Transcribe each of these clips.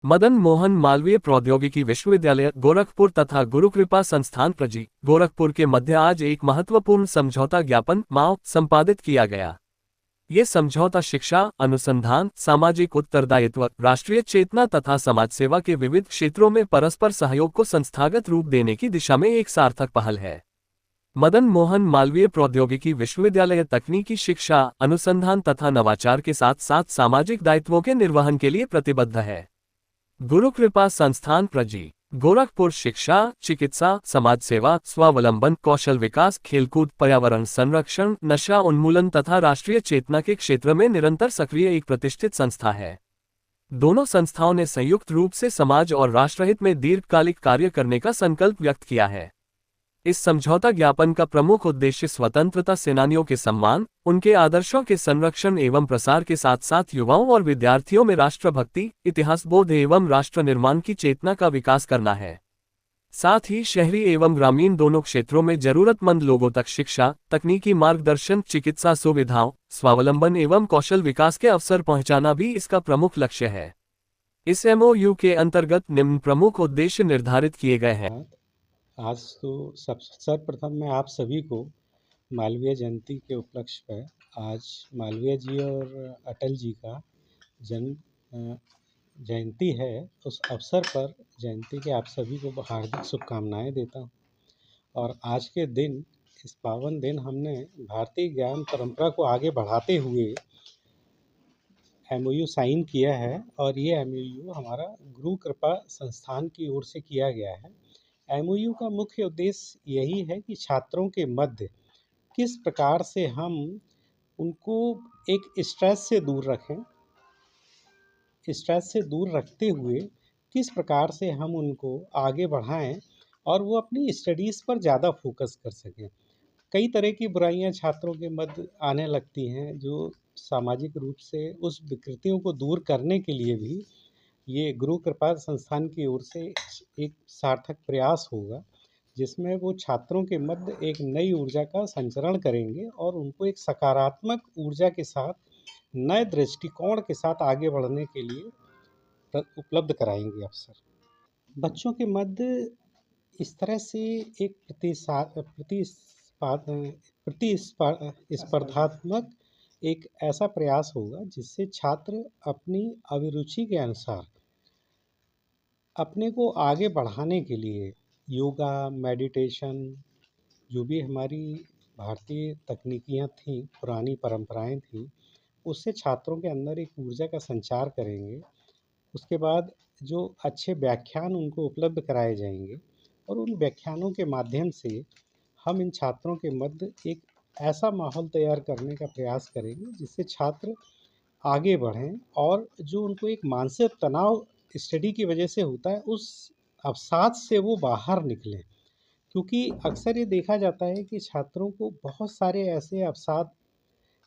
मदन मोहन मालवीय प्रौद्योगिकी विश्वविद्यालय गोरखपुर तथा गुरुकृपा संस्थान प्रजी गोरखपुर के मध्य आज एक महत्वपूर्ण समझौता ज्ञापन माव संपादित किया गया। ये समझौता शिक्षा, अनुसंधान, सामाजिक उत्तरदायित्व, राष्ट्रीय चेतना तथा समाज सेवा के विविध क्षेत्रों में परस्पर सहयोग को संस्थागत रूप देने की दिशा में एक सार्थक पहल है। मदन मोहन मालवीय प्रौद्योगिकी विश्वविद्यालय तकनीकी शिक्षा, अनुसंधान तथा नवाचार के साथ साथ सामाजिक दायित्वों के निर्वहन के लिए प्रतिबद्ध है। गुरुकृपा संस्थान प्रजी गोरखपुर शिक्षा, चिकित्सा, समाज सेवा, स्वावलंबन, कौशल विकास, खेलकूद, पर्यावरण संरक्षण, नशा उन्मूलन तथा राष्ट्रीय चेतना के क्षेत्र में निरंतर सक्रिय एक प्रतिष्ठित संस्था है। दोनों संस्थाओं ने संयुक्त रूप से समाज और राष्ट्रहित में दीर्घकालिक कार्य करने का संकल्प व्यक्त किया है। इस समझौता ज्ञापन का प्रमुख उद्देश्य स्वतंत्रता सेनानियों के सम्मान, उनके आदर्शों के संरक्षण एवं प्रसार के साथ साथ युवाओं और विद्यार्थियों में राष्ट्रभक्ति, इतिहास बोध एवं राष्ट्र निर्माण की चेतना का विकास करना है। साथ ही शहरी एवं ग्रामीण दोनों क्षेत्रों में जरूरतमंद लोगों तक शिक्षा, तकनीकी मार्गदर्शन, चिकित्सा सुविधाओं, स्वावलंबन एवं कौशल विकास के अवसर पहुंचाना भी इसका प्रमुख लक्ष्य है। इस एमओयू के अंतर्गत निम्न प्रमुख उद्देश्य निर्धारित किए गए हैं। आज तो सर्वप्रथम मैं आप सभी को मालवीय जयंती के उपलक्ष्य पर आज मालवीय जी और अटल जी का जन्म जयंती है, उस अवसर पर जयंती के आप सभी को हार्दिक शुभकामनाएं देता हूं। और आज के दिन, इस पावन दिन, हमने भारतीय ज्ञान परंपरा को आगे बढ़ाते हुए एमओयू साइन किया है और ये एमओयू हमारा गुरु कृपा संस्थान की ओर से किया गया है। एमओयू का मुख्य उद्देश्य यही है कि छात्रों के मध्य किस प्रकार से हम उनको एक स्ट्रेस से दूर रखें, स्ट्रेस से दूर रखते हुए किस प्रकार से हम उनको आगे बढ़ाएं और वो अपनी स्टडीज़ पर ज़्यादा फोकस कर सकें। कई तरह की बुराइयां छात्रों के मध्य आने लगती हैं, जो सामाजिक रूप से उस विकृतियों को दूर करने के लिए भी ये गुरु कृपा संस्थान की ओर से एक सार्थक प्रयास होगा, जिसमें वो छात्रों के मध्य एक नई ऊर्जा का संचरण करेंगे और उनको एक सकारात्मक ऊर्जा के साथ, नए दृष्टिकोण के साथ आगे बढ़ने के लिए उपलब्ध कराएंगे अवसर। बच्चों के मध्य इस तरह से एक प्रतिस्पर्धात्मक एक ऐसा प्रयास होगा जिससे छात्र अपनी अभिरुचि के अनुसार अपने को आगे बढ़ाने के लिए योगा, मेडिटेशन, जो भी हमारी भारतीय तकनीकियाँ थीं, पुरानी परंपराएं थीं, उससे छात्रों के अंदर एक ऊर्जा का संचार करेंगे। उसके बाद जो अच्छे व्याख्यान उनको उपलब्ध कराए जाएंगे और उन व्याख्यानों के माध्यम से हम इन छात्रों के मध्य एक ऐसा माहौल तैयार करने का प्रयास करेंगे जिससे छात्र आगे बढ़ें और जो उनको एक मानसिक तनाव स्टडी की वजह से होता है, उस अवसाद से वो बाहर निकलें। क्योंकि अक्सर ये देखा जाता है कि छात्रों को बहुत सारे ऐसे अवसाद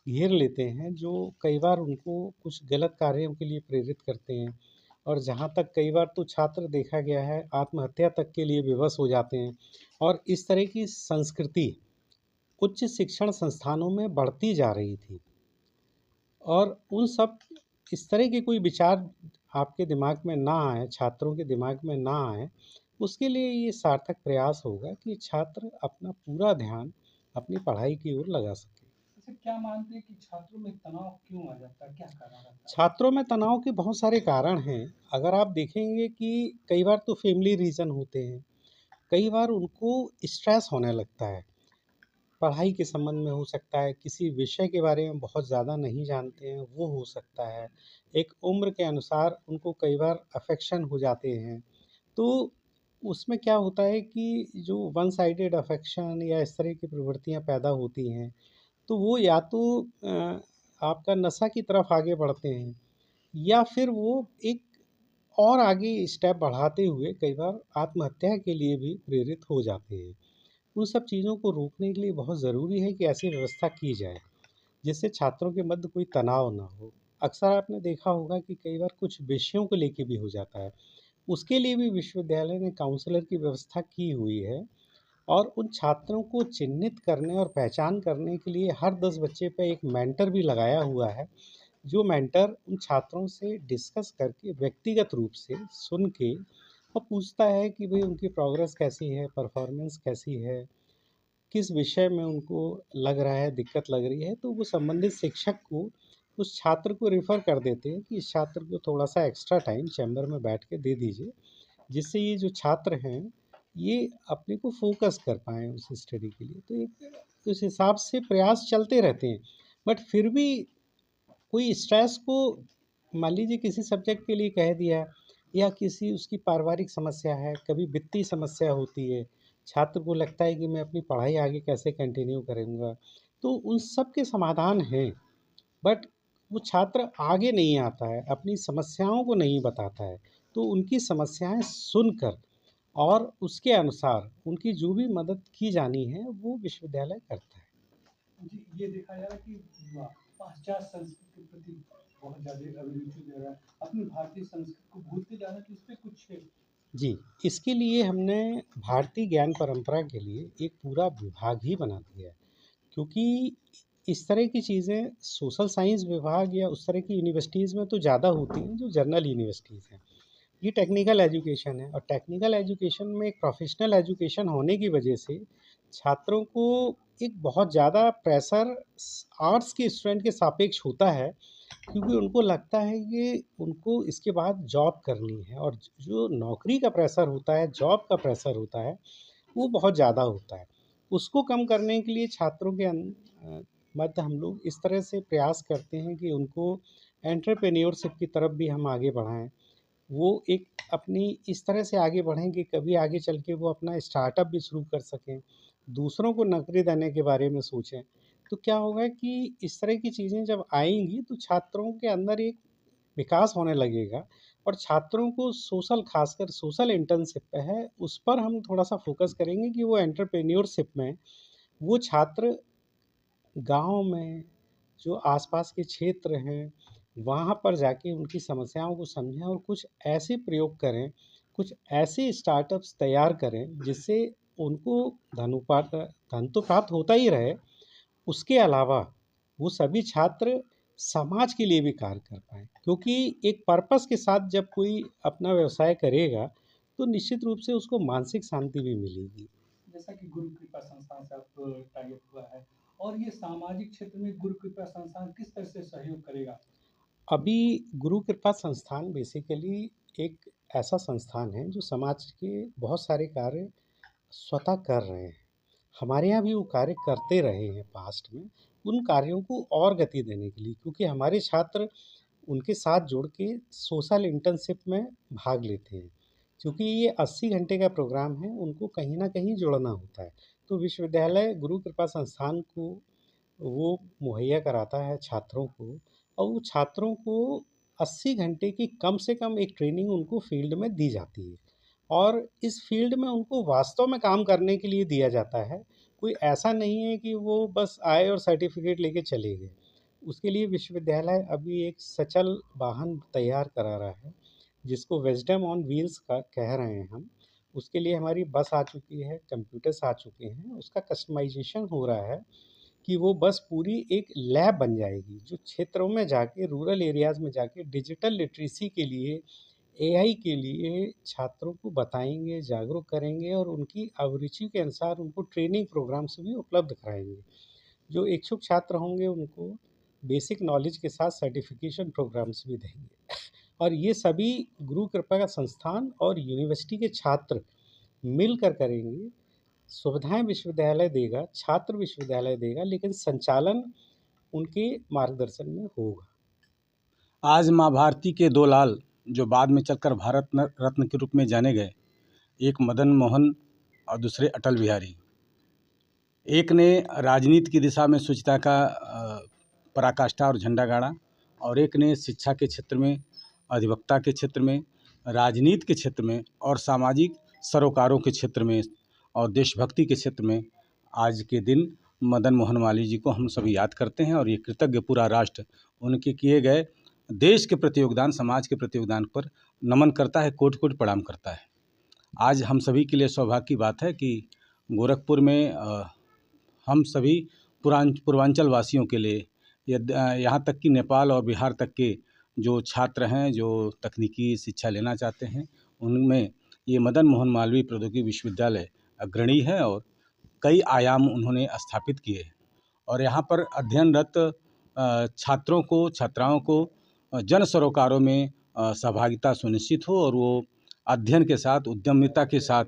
घेर लेते हैं जो कई बार उनको कुछ गलत कार्यों के लिए प्रेरित करते हैं, और जहाँ तक कई बार तो छात्र देखा गया है आत्महत्या तक के लिए विवश हो जाते हैं। और इस तरह की संस्कृति उच्च शिक्षण संस्थानों में बढ़ती जा रही थी, और उन सब इस तरह के कोई विचार आपके दिमाग में ना आए, छात्रों के दिमाग में ना आए, उसके लिए ये सार्थक प्रयास होगा कि छात्र अपना पूरा ध्यान अपनी पढ़ाई की ओर लगा सके। अच्छा, क्या मानते हैं कि छात्रों में तनाव क्यों आ जाता है? क्या कारण रहता है? छात्रों में तनाव के बहुत सारे कारण हैं। अगर आप देखेंगे कि कई बार तो फैमिली रीज़न होते हैं, कई बार उनको स्ट्रेस होने लगता है। पढ़ाई के संबंध में हो सकता है, किसी विषय के बारे में बहुत ज़्यादा नहीं जानते हैं, वो हो सकता है। एक उम्र के अनुसार उनको कई बार अफ़ेक्शन हो जाते हैं। तो उसमें क्या होता है कि जो वन साइडेड अफ़ेक्शन या इस तरह की प्रवृत्तियाँ पैदा होती हैं, तो वो या तो आपका नशा की तरफ आगे बढ़ते हैं, या फिर वो एक और आगे स्टेप बढ़ाते हुए कई बार आत्महत्या के लिए भी प्रेरित हो जाते हैं। उन सब चीज़ों को रोकने के लिए बहुत ज़रूरी है कि ऐसी व्यवस्था की जाए जिससे छात्रों के मध्य कोई तनाव ना हो। अक्सर आपने देखा होगा कि कई बार कुछ विषयों को लेके भी हो जाता है, उसके लिए भी विश्वविद्यालय ने काउंसलर की व्यवस्था की हुई है, और उन छात्रों को चिन्हित करने और पहचान करने के लिए हर 10 बच्चे पे एक मेंटर भी लगाया हुआ है, जो मेंटर उन छात्रों से डिस्कस करके व्यक्तिगत रूप से सुन के और पूछता है कि भाई उनकी प्रोग्रेस कैसी है, परफॉर्मेंस कैसी है, किस विषय में उनको लग रहा है, दिक्कत लग रही है, तो वो संबंधित शिक्षक को उस छात्र को रेफ़र कर देते हैं कि इस छात्र को थोड़ा-सा एक्स्ट्रा टाइम चैम्बर में बैठ के दे दीजिए, जिससे ये जो छात्र हैं, ये अपने को फ़ोकस कर पाएँ उस स्टडी के लिए। तो एक उस हिसाब से प्रयास चलते रहते हैं, बट फिर भी कोई स्ट्रेस को मान लीजिए किसी सब्जेक्ट के लिए कह दिया या किसी उसकी पारिवारिक समस्या है, कभी वित्तीय समस्या होती है, छात्र को लगता है कि मैं अपनी पढ़ाई आगे कैसे कंटिन्यू करूँगा, तो उन सब के समाधान हैं, बट वो छात्र आगे नहीं आता है, अपनी समस्याओं को नहीं बताता है, तो उनकी समस्याएं सुनकर और उसके अनुसार उनकी जो भी मदद की जानी है वो विश्वविद्यालय करता है। जी, ये देखा जा रहा है कि पाश्चात्य संस्कृति के प्रति बहुत ज़्यादा अभिरुचि ले रहा है। अपनी भारतीय संस्कृति को भूलते जा रहा है, तो इस पे कुछ जी, इसके लिए हमने भारतीय ज्ञान परंपरा के लिए एक पूरा विभाग ही बना दिया है, क्योंकि इस तरह की चीज़ें सोशल साइंस विभाग या उस तरह की यूनिवर्सिटीज़ में तो ज़्यादा होती हैं जो जनरल यूनिवर्सिटीज़ हैं। ये टेक्निकल एजुकेशन है और टेक्निकल एजुकेशन में एक प्रोफेशनल एजुकेशन होने की वजह से छात्रों को एक बहुत ज़्यादा प्रेशर आर्ट्स के स्टूडेंट के सापेक्ष होता है, क्योंकि उनको लगता है कि उनको इसके बाद जॉब करनी है और जो नौकरी का प्रेशर होता है, जॉब का प्रेशर होता है, वो बहुत ज़्यादा होता है। उसको कम करने के लिए छात्रों के मध्य हम लोग इस तरह से प्रयास करते हैं कि उनको एंटरप्रेन्योरशिप की तरफ भी हम आगे बढ़ाएँ। वो एक अपनी इस तरह से आगे बढ़ें कि कभी आगे चल के वो अपना स्टार्टअप भी शुरू कर सकें, दूसरों को नौकरी देने के बारे में सोचें। तो क्या होगा कि इस तरह की चीज़ें जब आएँगी तो छात्रों के अंदर एक विकास होने लगेगा और छात्रों को सोशल ख़ासकर सोशल इंटर्नशिप है, उस पर हम थोड़ा-सा फ़ोकस करेंगे कि वो एंटरप्रेन्योरशिप में वो छात्र गाँव में जो आसपास के क्षेत्र हैं, वहाँ पर जाके उनकी समस्याओं को समझें और कुछ ऐसे प्रयोग करें, कुछ ऐसे स्टार्टअप्स तैयार करें, जिससे उनको धन तो प्राप्त होता ही रहे, उसके अलावा वो सभी छात्र समाज के लिए भी कार्य कर पाएँ। क्योंकि एक पर्पस के साथ जब कोई अपना व्यवसाय करेगा, तो निश्चित रूप से उसको मानसिक शांति भी मिलेगी। जैसा कि गुरु कृपा संस्थान से आप टाई अप हुआ है, और ये सामाजिक क्षेत्र में गुरु कृपा संस्थान किस तरह से सहयोग करेगा? अभी गुरु कृपा संस्थान बेसिकली एक ऐसा संस्थान है जो समाज के बहुत सारे कार्य स्वतः कर रहे हैं। हमारे यहाँ भी वो कार्य करते रहे हैं पास्ट में, उन कार्यों को और गति देने के लिए, क्योंकि हमारे छात्र उनके साथ जुड़ के सोशल इंटर्नशिप में भाग लेते हैं। चूँकि ये 80 घंटे का प्रोग्राम है, उनको कहीं न कहीं जुड़ना होता है। तो विश्वविद्यालय गुरु कृपा संस्थान को वो मुहैया कराता है छात्रों को, और वो छात्रों को 80 घंटे की कम से कम एक ट्रेनिंग उनको फील्ड में दी जाती है और इस फील्ड में उनको वास्तव में काम करने के लिए दिया जाता है। कोई ऐसा नहीं है कि वो बस आए और सर्टिफ़िकेट लेके चले गए। उसके लिए विश्वविद्यालय अभी एक सचल वाहन तैयार करा रहा है, जिसको विज़डम ऑन व्हील्स का कह रहे हैं हम। उसके लिए हमारी बस आ चुकी है, कंप्यूटर्स आ चुके हैं, उसका कस्टमाइज़ेशन हो रहा है कि वो बस पूरी एक लैब बन जाएगी, जो क्षेत्रों में जाके रूरल एरियाज़ में जाके डिजिटल लिटरेसी के लिए, एआई के लिए छात्रों को बताएँगे, जागरूक करेंगे और उनकी अभिरुचि के अनुसार उनको ट्रेनिंग प्रोग्राम्स भी उपलब्ध कराएँगे। जो इच्छुक छात्र होंगे उनको बेसिक नॉलेज के साथ सर्टिफ़िकेशन प्रोग्राम्स भी देंगे। और ये सभी गुरु कृपा का संस्थान और यूनिवर्सिटी के छात्र मिलकर करेंगे। सुविधाएँ विश्वविद्यालय देगा, छात्र विश्वविद्यालय देगा, लेकिन संचालन उनके मार्गदर्शन में होगा। आज माँ भारती के दो लाल जो बाद में चलकर भारत रत्न के रूप में जाने गए, एक मदन मोहन और दूसरे अटल बिहारी। एक ने राजनीति की दिशा में शुचिता का पराकाष्ठा और झंडा गाड़ा, और एक ने शिक्षा के क्षेत्र में, अधिवक्ता के क्षेत्र में, राजनीति के क्षेत्र में और सामाजिक सरोकारों के क्षेत्र में और देशभक्ति के क्षेत्र में आज के दिन मदन मोहन मालवीय जी को हम सभी याद करते हैं। और ये कृतज्ञ पूरा राष्ट्र उनके किए गए देश के प्रति योगदान, समाज के प्रति योगदान पर नमन करता है, कोटि कोटि प्रणाम करता है। आज हम सभी के लिए सौभाग्य की बात है कि गोरखपुर में हम सभी पूर्वांचल वासियों के लिए यहाँ तक कि नेपाल और बिहार तक के जो छात्र हैं, जो तकनीकी शिक्षा लेना चाहते हैं, उनमें ये मदन मोहन मालवीय प्रौद्योगिकी विश्वविद्यालय अग्रणी है और कई आयाम उन्होंने स्थापित किए हैं। और यहाँ पर अध्ययनरत छात्रों को, छात्राओं को जन सरोकारों में सहभागिता सुनिश्चित हो और वो अध्ययन के साथ, उद्यमिता के साथ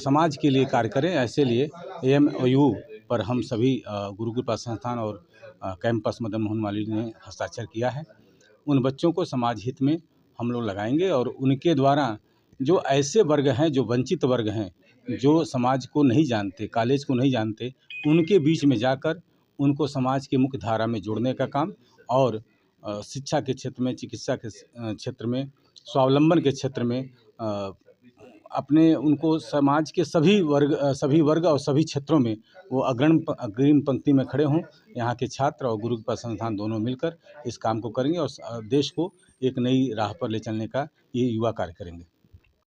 समाज के लिए कार्य करें। ऐसे लिए एमओयू पर हम सभी गुरु कृपा संस्थान और कैंपस मदन मोहन मालवीय ने हस्ताक्षर किया है। उन बच्चों को समाज हित में हम लोग लगाएंगे और उनके द्वारा जो ऐसे वर्ग हैं, जो वंचित वर्ग हैं, जो समाज को नहीं जानते, कॉलेज को नहीं जानते, उनके बीच में जाकर उनको समाज की मुख्य धारा में जोड़ने का काम और शिक्षा के क्षेत्र में, चिकित्सा के क्षेत्र में, स्वावलंबन के क्षेत्र में अपने उनको समाज के सभी वर्ग और सभी क्षेत्रों में वो अग्रिम पंक्ति में खड़े हों। यहाँ के छात्र और गुरु कृपा संस्थान दोनों मिलकर इस काम को करेंगे और देश को एक नई राह पर ले चलने का ये युवा कार्य करेंगे।